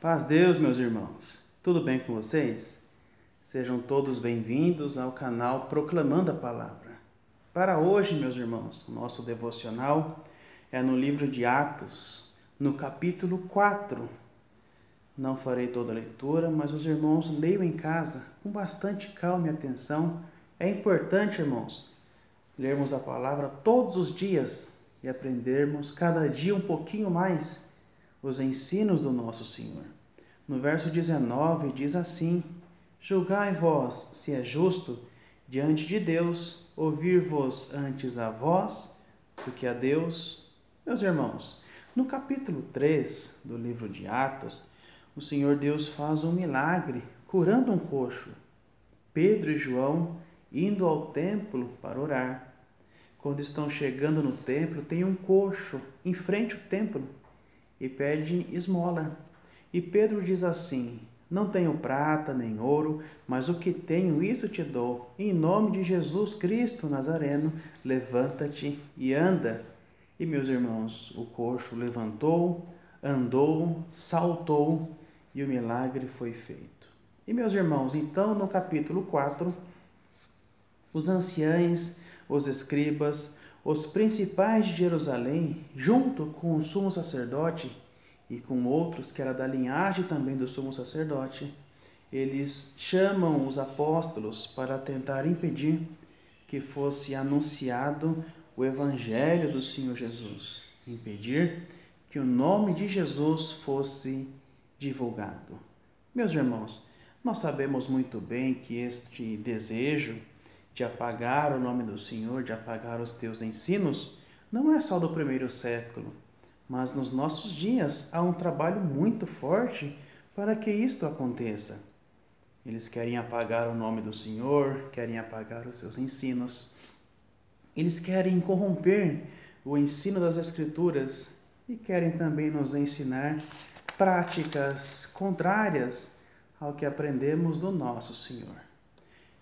Paz Deus, meus irmãos. Tudo bem com vocês? Sejam todos bem-vindos ao canal Proclamando a Palavra. Para hoje, meus irmãos, o nosso devocional é no livro de Atos, no capítulo 4. Não farei toda a leitura, mas os irmãos leiam em casa com bastante calma e atenção. É importante, irmãos, lermos a palavra todos os dias e aprendermos cada dia um pouquinho mais os ensinos do nosso Senhor. No verso 19 diz assim: julgai vós se é justo diante de Deus ouvir-vos antes a vós do que a Deus. Meus irmãos, no capítulo 3 do livro de Atos, o Senhor Deus faz um milagre curando um coxo. Pedro e João indo ao templo para orar. Quando estão chegando no templo, tem um coxo em frente ao templo e pede esmola. E Pedro diz assim: não tenho prata nem ouro, mas o que tenho, isso te dou. Em nome de Jesus Cristo Nazareno, levanta-te e anda. E, meus irmãos, o coxo levantou, andou, saltou e o milagre foi feito. E, meus irmãos, então no capítulo 4, os anciães, os escribas, os principais de Jerusalém, junto com o sumo sacerdote e com outros que era da linhagem também do sumo sacerdote, eles chamam os apóstolos para tentar impedir que fosse anunciado o evangelho do Senhor Jesus, impedir que o nome de Jesus fosse divulgado. Meus irmãos, nós sabemos muito bem que este desejo de apagar o nome do Senhor, de apagar os teus ensinos, não é só do primeiro século, mas nos nossos dias há um trabalho muito forte para que isto aconteça. Eles querem apagar o nome do Senhor, querem apagar os seus ensinos. Eles querem corromper o ensino das Escrituras e querem também nos ensinar práticas contrárias ao que aprendemos do nosso Senhor.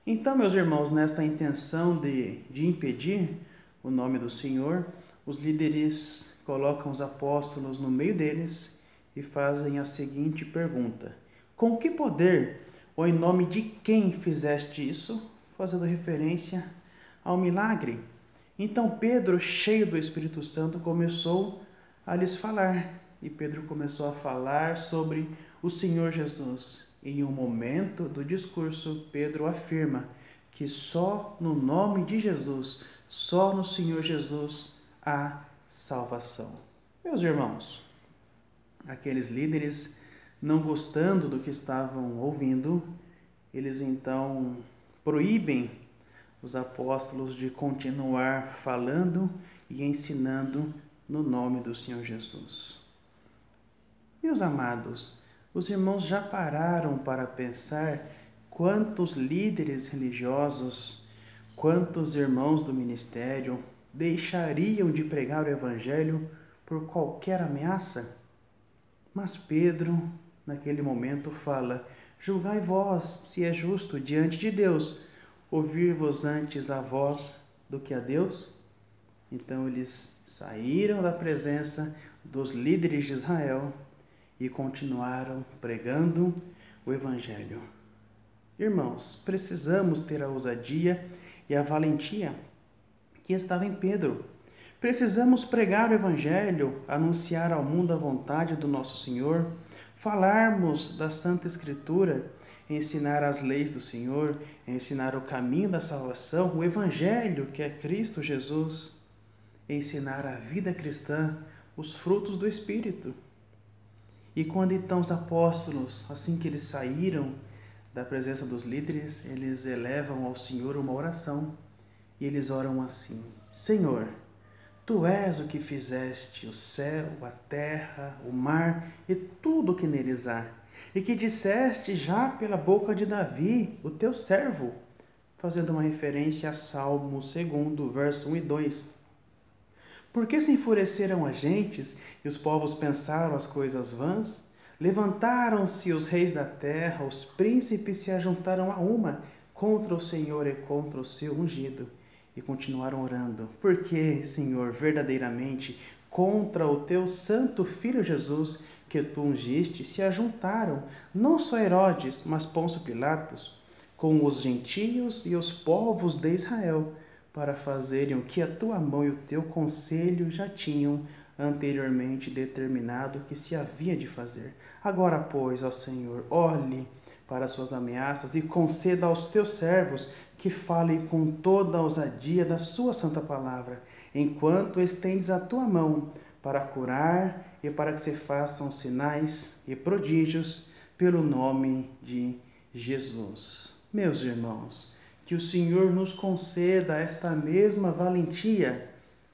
Então, meus irmãos, nesta intenção de impedir o nome do Senhor, os líderes colocam os apóstolos no meio deles e fazem a seguinte pergunta: com que poder ou em nome de quem fizeste isso? Fazendo referência ao milagre. Então Pedro, cheio do Espírito Santo, começou a lhes falar. E Pedro começou a falar sobre o Senhor Jesus. Em um momento do discurso, Pedro afirma que só no nome de Jesus, só no Senhor Jesus há salvação. Meus irmãos, aqueles líderes, não gostando do que estavam ouvindo, eles então proíbem os apóstolos de continuar falando e ensinando no nome do Senhor Jesus. Meus amados, os irmãos já pararam para pensar quantos líderes religiosos, quantos irmãos do ministério deixariam de pregar o Evangelho por qualquer ameaça? Mas Pedro, naquele momento, fala: julgai vós se é justo diante de Deus ouvir-vos antes a vós do que a Deus. Então eles saíram da presença dos líderes de Israel e continuaram pregando o Evangelho. Irmãos, precisamos ter a ousadia e a valentia que estava em Pedro. Precisamos pregar o Evangelho, anunciar ao mundo a vontade do nosso Senhor, falarmos da Santa Escritura, ensinar as leis do Senhor, ensinar o caminho da salvação, o Evangelho que é Cristo Jesus, ensinar a vida cristã, os frutos do Espírito. E quando então os apóstolos, assim que eles saíram da presença dos líderes, eles elevam ao Senhor uma oração e eles oram assim: Senhor, Tu és o que fizeste o céu, a terra, o mar e tudo o que neles há, e que disseste já pela boca de Davi, o teu servo, fazendo uma referência a Salmo 2, verso 1 e 2. Por que se enfureceram as gentes e os povos pensaram as coisas vãs? Levantaram-se os reis da terra, os príncipes se ajuntaram a uma contra o Senhor e contra o seu ungido. E continuaram orando: porque, Senhor, verdadeiramente, contra o teu santo Filho Jesus, que tu ungiste se ajuntaram, não só Herodes, mas Pôncio Pilatos, com os gentios e os povos de Israel, para fazerem o que a tua mão e o teu conselho já tinham anteriormente determinado que se havia de fazer. Agora, pois, ó Senhor, olhe para as suas ameaças e conceda aos teus servos que falem com toda a ousadia da sua santa palavra, enquanto estendes a tua mão para curar e para que se façam sinais e prodígios pelo nome de Jesus. Meus irmãos, que o Senhor nos conceda esta mesma valentia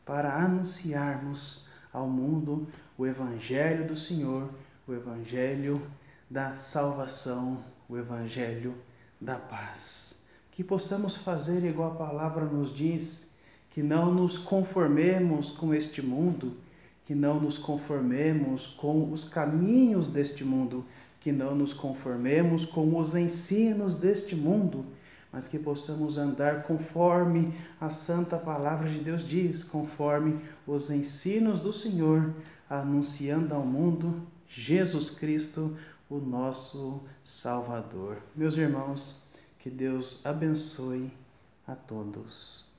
para anunciarmos ao mundo o Evangelho do Senhor, o Evangelho da salvação, o Evangelho da paz. Que possamos fazer igual a palavra nos diz, que não nos conformemos com este mundo, que não nos conformemos com os caminhos deste mundo, que não nos conformemos com os ensinos deste mundo, mas que possamos andar conforme a santa palavra de Deus diz, conforme os ensinos do Senhor, anunciando ao mundo Jesus Cristo, o nosso Salvador. Meus irmãos, que Deus abençoe a todos.